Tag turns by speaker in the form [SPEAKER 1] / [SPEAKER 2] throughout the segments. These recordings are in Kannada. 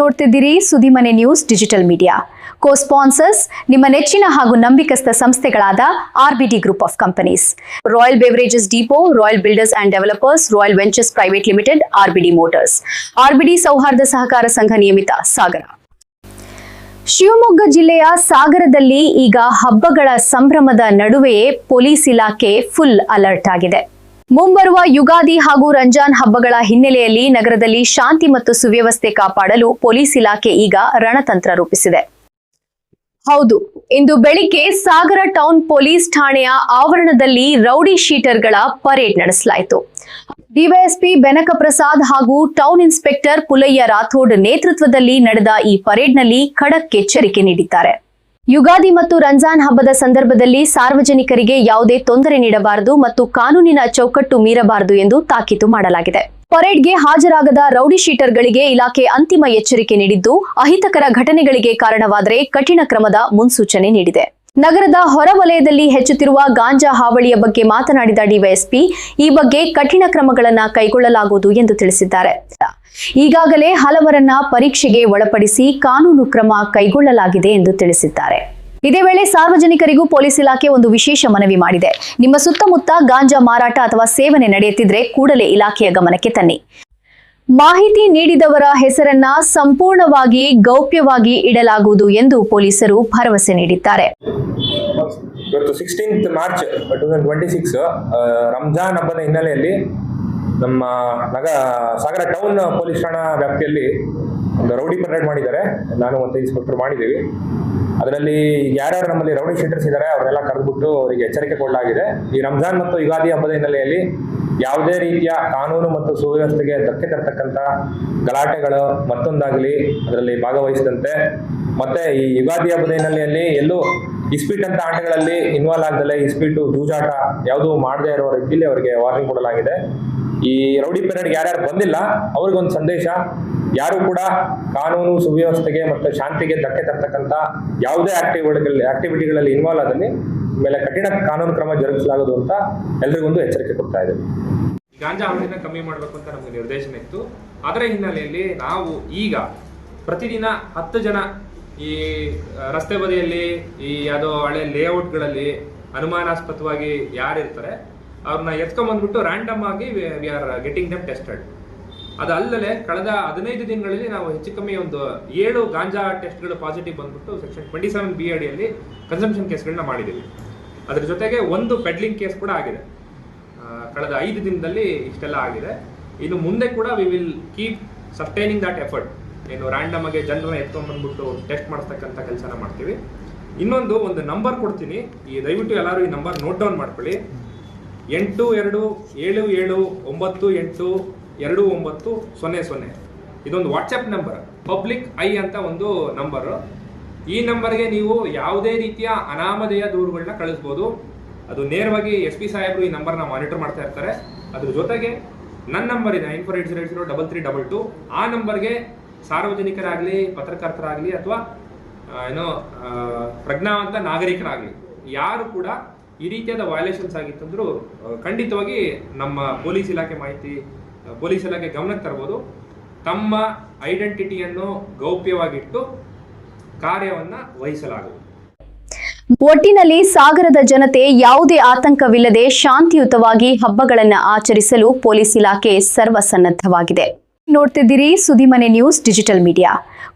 [SPEAKER 1] ನೋಡ್ತಿದ್ದೀರಿ Sudimane news digital media. Cosponsors ನಿಮ್ಮ ನೆಚ್ಚಿನ ಹಾಗೂ ನಂಬಿಕಸ್ಥ ಸಂಸ್ಥೆಗಳಾದ RBD group of companies, royal beverages depot, royal builders and developers, royal ventures private limited, RBD motors, RBD ಸೌಹಾರ್ದ ಸಹಕಾರ ಸಂಘ ನಿಯಮಿತ, ಸಾಗರ. ಶಿವಮೊಗ್ಗ ಜಿಲ್ಲೆಯ ಸಾಗರದಲ್ಲಿ ಈಗ ಹಬ್ಬಗಳ ಸಂಭ್ರಮದ ನಡುವೆಯೇ ಪೊಲೀಸ್ ಇಲಾಖೆ ಫುಲ್ ಅಲರ್ಟ್ ಆಗಿದೆ. ಮುಂಬರುವ ಯುಗಾದಿ ಹಾಗೂ ರಂಜಾನ್ ಹಬ್ಬಗಳ ಹಿನ್ನೆಲೆಯಲ್ಲಿ ನಗರದಲ್ಲಿ ಶಾಂತಿ ಮತ್ತು ಸುವ್ಯವಸ್ಥೆ ಕಾಪಾಡಲು ಪೊಲೀಸ್ ಇಲಾಖೆ ಈಗ ರಣತಂತ್ರ ರೂಪಿಸಿದೆ. ಹೌದು, ಇಂದು ಬೆಳಿಗ್ಗೆ ಸಾಗರ ಟೌನ್ ಪೊಲೀಸ್ ಠಾಣೆಯ ಆವರಣದಲ್ಲಿ ರೌಡಿ ಶೀಟರ್ಗಳ ಪರೇಡ್ ನಡೆಸಲಾಯಿತು. ಡಿವೈಎಸ್ಪಿ ಬೆನಕ ಪ್ರಸಾದ್ ಹಾಗೂ ಟೌನ್ ಇನ್ಸ್ಪೆಕ್ಟರ್ ಪುಲಯ್ಯ ರಾಥೋಡ್ ನೇತೃತ್ವದಲ್ಲಿ ನಡೆದ ಈ ಪರೇಡ್ನಲ್ಲಿ ಖಡಕ್ ಎಚ್ಚರಿಕೆ ನೀಡಿದ್ದಾರೆ. ಯುಗಾದಿ ಮತ್ತು ರಂಜಾನ್ ಹಬ್ಬದ ಸಂದರ್ಭದಲ್ಲಿ ಸಾರ್ವಜನಿಕರಿಗೆ ಯಾವುದೇ ತೊಂದರೆ ನೀಡಬಾರದು ಮತ್ತು ಕಾನೂನಿನ ಚೌಕಟ್ಟು ಮೀರಬಾರದು ಎಂದು ತಾಕೀತು ಮಾಡಲಾಗಿದೆ. ಪರೇಡ್ಗೆ ಹಾಜರಾಗದ ರೌಡಿ ಶೀಟರ್ಗಳಿಗೆ ಇಲಾಖೆ ಅಂತಿಮ ಎಚ್ಚರಿಕೆ ನೀಡಿದ್ದು, ಅಹಿತಕರ ಘಟನೆಗಳಿಗೆ ಕಾರಣವಾದರೆ ಕಠಿಣ ಕ್ರಮದ ಮುನ್ಸೂಚನೆ ನೀಡಿದೆ. ನಗರದ ಹೊರವಲಯದಲ್ಲಿ ಹೆಚ್ಚುತ್ತಿರುವ ಗಾಂಜಾ ಹಾವಳಿಯ ಬಗ್ಗೆ ಮಾತನಾಡಿದ ಡಿವೈಎಸ್ಪಿ, ಈ ಬಗ್ಗೆ ಕಠಿಣ ಕ್ರಮಗಳನ್ನು ಕೈಗೊಳ್ಳಲಾಗುವುದು ಎಂದು ತಿಳಿಸಿದ್ದಾರೆ. ಈಗಾಗಲೇ ಹಲವರನ್ನ ಪರೀಕ್ಷೆಗೆ ಒಳಪಡಿಸಿ ಕಾನೂನು ಕ್ರಮ ಕೈಗೊಳ್ಳಲಾಗಿದೆ ಎಂದು ತಿಳಿಸಿದ್ದಾರೆ. ಇದೇ ವೇಳೆ ಸಾರ್ವಜನಿಕರಿಗೂ ಪೊಲೀಸ್ ಇಲಾಖೆ ಒಂದು ವಿಶೇಷ ಮನವಿ ಮಾಡಿದೆ. ನಿಮ್ಮ ಸುತ್ತಮುತ್ತ ಗಾಂಜಾ ಮಾರಾಟ ಅಥವಾ ಸೇವನೆ ನಡೆಯುತ್ತಿದ್ರೆ ಕೂಡಲೇ ಇಲಾಖೆಯ ಗಮನಕ್ಕೆ ತನ್ನಿ. ಮಾಹಿತಿ ನೀಡಿದವರ ಹೆಸರನ್ನ ಸಂಪೂರ್ಣವಾಗಿ ಗೌಪ್ಯವಾಗಿ ಇಡಲಾಗುವುದು ಎಂದು ಪೊಲೀಸರು ಭರವಸೆ ನೀಡಿದ್ದಾರೆ.
[SPEAKER 2] ಇವತ್ತು 16th ಮಾರ್ಚ್ 2026 ರಂಜಾನ್ ಹಬ್ಬದ ಹಿನ್ನೆಲೆಯಲ್ಲಿ ನಮ್ಮ ಸಾಗರ ಟೌನ್ ಪೊಲೀಸ್ ಠಾಣಾ ವ್ಯಾಪ್ತಿಯಲ್ಲಿ ಒಂದು ರೌಡಿ ಪರೇಡ್ ಮಾಡಿದ್ದಾರೆ. ನಾನು ಮತ್ತು ಇನ್ಸ್ಪೆಕ್ಟರ್ ಮಾಡಿದ್ದೀವಿ. ಅದರಲ್ಲಿ ಯಾರ್ಯಾರು ನಮ್ಮಲ್ಲಿ ರೌಡಿ ಶೀಟರ್ಸ್ ಇದ್ದಾರೆ ಅವರೆಲ್ಲ ಕರೆದುಬಿಟ್ಟು ಅವರಿಗೆ ಎಚ್ಚರಿಕೆ ಕೊಡಲಾಗಿದೆ. ಈ ರಂಜಾನ್ ಮತ್ತು ಯುಗಾದಿ ಹಬ್ಬದ ಹಿನ್ನೆಲೆಯಲ್ಲಿ ಯಾವುದೇ ರೀತಿಯ ಕಾನೂನು ಮತ್ತು ಸುವ್ಯವಸ್ಥೆಗೆ ಧಕ್ಕೆ ತರ್ತಕ್ಕಂಥ ಗಲಾಟೆಗಳು ಮತ್ತೊಂದಾಗಲಿ ಅದರಲ್ಲಿ ಭಾಗವಹಿಸಿದಂತೆ, ಮತ್ತೆ ಈ ಯುಗಾದಿ ಹಬ್ಬದ ಹಿನ್ನೆಲೆಯಲ್ಲಿ ಎಲ್ಲೂ ಇಸ್ಪೀಟ್ ಅಂತ ಆಟಗಳಲ್ಲಿ ಇನ್ವಾಲ್ವ್ ಆಗದಲ್ಲೇ ಇಸ್ಪೀಟು ಜೂಜಾಟ ಯಾವುದೂ ಮಾಡದೇ ಇರೋ ರೀತಿಯಲ್ಲಿ ಅವರಿಗೆ ವಾರ್ನಿಂಗ್ ಕೊಡಲಾಗಿದೆ. ಈ ರೌಡಿ ಪರೇಡ್ಗೆ ಯಾರ್ಯಾರು ಬಂದಿಲ್ಲ ಅವ್ರಿಗೊಂದು ಸಂದೇಶ, ಯಾರು ಕೂಡ ಕಾನೂನು ಸುವ್ಯವಸ್ಥೆಗೆ ಮತ್ತು ಶಾಂತಿಗೆ ಧಕ್ಕೆ ತರ್ತಕ್ಕಂಥ ಯಾವುದೇ ಆಕ್ಟಿವಿಟಿಗಳಲ್ಲಿ ಇನ್ವಾಲ್ವ್ ಆದಲ್ಲಿ ಮೇಲೆ ಕಠಿಣ ಕಾನೂನು ಕ್ರಮ ಜರುಗಿಸಲಾಗುವುದು ಅಂತ ಎಲ್ರಿಗೊಂದು ಎಚ್ಚರಿಕೆ ಕೊಡ್ತಾ ಇದೆ.
[SPEAKER 3] ಗಾಂಜಾ ಹಾವಳಿನ ಕಮ್ಮಿ ಮಾಡಬೇಕು ಅಂತ ನಮಗೆ ನಿರ್ದೇಶನ ಇತ್ತು. ಅದರ ಹಿನ್ನೆಲೆಯಲ್ಲಿ ನಾವು ಈಗ ಪ್ರತಿದಿನ 10 ಜನ ಈ ರಸ್ತೆ ಬದಿಯಲ್ಲಿ ಈ ಯಾವುದೋ ಹಳೆ ಲೇಔಟ್ಗಳಲ್ಲಿ ಅನುಮಾನಾಸ್ಪದವಾಗಿ ಯಾರಿರ್ತಾರೆ ಅವ್ರನ್ನ ಎತ್ಕೊಂಡ್ಬಂದ್ಬಿಟ್ಟು ರ್ಯಾಂಡಮ್ ಆಗಿ we are getting them tested. ಅದಲ್ಲದೆ ಕಳೆದ 15 ದಿನಗಳಲ್ಲಿ ನಾವು ಹೆಚ್ಚು ಕಮ್ಮಿ ಒಂದು 7 ಗಾಂಜಾ ಟೆಸ್ಟ್ಗಳು ಪಾಸಿಟಿವ್ ಬಂದ್ಬಿಟ್ಟು ಸೆಕ್ಷನ್ 27B ಅಡಿಯಲ್ಲಿ ಕನ್ಸಂಪ್ಷನ್ ಕೇಸ್ಗಳನ್ನ ಮಾಡಿದ್ದೀವಿ. ಅದ್ರ ಜೊತೆಗೆ ಒಂದು ಪೆಡ್ಲಿಂಗ್ ಕೇಸ್ ಕೂಡ ಆಗಿದೆ. ಕಳೆದ 5 ದಿನದಲ್ಲಿ ಇಷ್ಟೆಲ್ಲ ಆಗಿದೆ. ಇನ್ನು ಮುಂದೆ ಕೂಡ we will keep sustaining that effort. ಏನು ರ್ಯಾಂಡಮ್ ಆಗಿ ಜನರನ್ನ ಎತ್ಕೊಂಡ್ಬಂದ್ಬಿಟ್ಟು ಟೆಸ್ಟ್ ಮಾಡಿಸ್ತಕ್ಕಂಥ ಕೆಲಸನ ಮಾಡ್ತೀವಿ. ಒಂದು ನಂಬರ್ ಕೊಡ್ತೀನಿ, ಈ ದಯವಿಟ್ಟು ಎಲ್ಲರೂ ಈ ನಂಬರ್ ನೋಟ್ ಡೌನ್ ಮಾಡ್ಕೊಳ್ಳಿ. 8277982900. ಇದೊಂದು ವಾಟ್ಸಪ್ ನಂಬರ್, ಪಬ್ಲಿಕ್ ಐ ಅಂತ ಒಂದು ನಂಬರು. ಈ ನಂಬರ್ಗೆ ನೀವು ಯಾವುದೇ ರೀತಿಯ ಅನಾಮಧೇಯ ದೂರುಗಳನ್ನ ಕಳಿಸ್ಬೋದು. ಅದು ನೇರವಾಗಿ SP ಸಾಹೇಬರು ಈ ನಂಬರ್ನ ಮಾನಿಟರ್ ಮಾಡ್ತಾ ಇರ್ತಾರೆ. ಅದ್ರ ಜೊತೆಗೆ ನನ್ನ ನಂಬರ್ ಇದೆ 94800332. ಆ ನಂಬರ್ಗೆ ಸಾರ್ವಜನಿಕರಾಗಲಿ, ಪತ್ರಕರ್ತರಾಗಲಿ ಅಥವಾ ಪ್ರಜ್ಞಾವಂತ ನಾಗರಿಕರಾಗಲಿ ಯಾರು ಕೂಡ ಈ ರೀತಿಯಾದ ವಯಲೇಷನ್ಸ್ ಆಗಿತ್ತಂದ್ರೂ ಖಂಡಿತವಾಗಿ ನಮ್ಮ ಪೊಲೀಸ್ ಇಲಾಖೆ ಗಮನಕ್ಕೆ ತರಬಹುದು. ತಮ್ಮ ಐಡೆಂಟಿಟಿಯನ್ನು ಗೌಪ್ಯವಾಗಿಟ್ಟು ಕಾರ್ಯವನ್ನ ವಹಿಸಲಾಗುವುದು.
[SPEAKER 1] ಒಟ್ಟಿನಲ್ಲಿ ಸಾಗರದ ಜನತೆ ಯಾವುದೇ ಆತಂಕವಿಲ್ಲದೆ ಶಾಂತಿಯುತವಾಗಿ ಹಬ್ಬಗಳನ್ನು ಆಚರಿಸಲು ಪೊಲೀಸ್ ಇಲಾಖೆ ಸರ್ವಸನ್ನದ್ಧವಾಗಿದೆ. ನೋಡ್ತಿದ್ದೀರಿ Sudimane news digital media.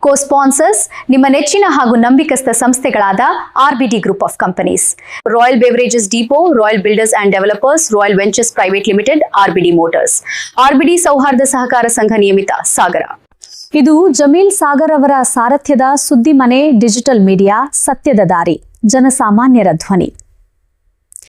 [SPEAKER 1] Cosponsors ನಿಮ್ಮ ನೆಚ್ಚಿನ ಹಾಗೂ ನಂಬಿಕಸ್ಥ ಸಂಸ್ಥೆಗಳಾದ RBD group of companies, royal beverages depot, royal builders and developers, royal ventures private limited, RBD motors, RBD ಸೌಹಾರ್ದ ಸಹಕಾರ ಸಂಘ ನಿಯಮಿತ, ಸಾಗರ.
[SPEAKER 4] ಇದು ಜಮೀಲ್ ಸಾಗರ್ ಅವರ ಸಾರಥ್ಯದ ಸುದ್ದಿಮನೆ ಡಿಜಿಟಲ್ ಮೀಡಿಯಾ, ಸತ್ಯದ ದಾರಿ, ಜನಸಾಮಾನ್ಯರ ಧ್ವನಿ.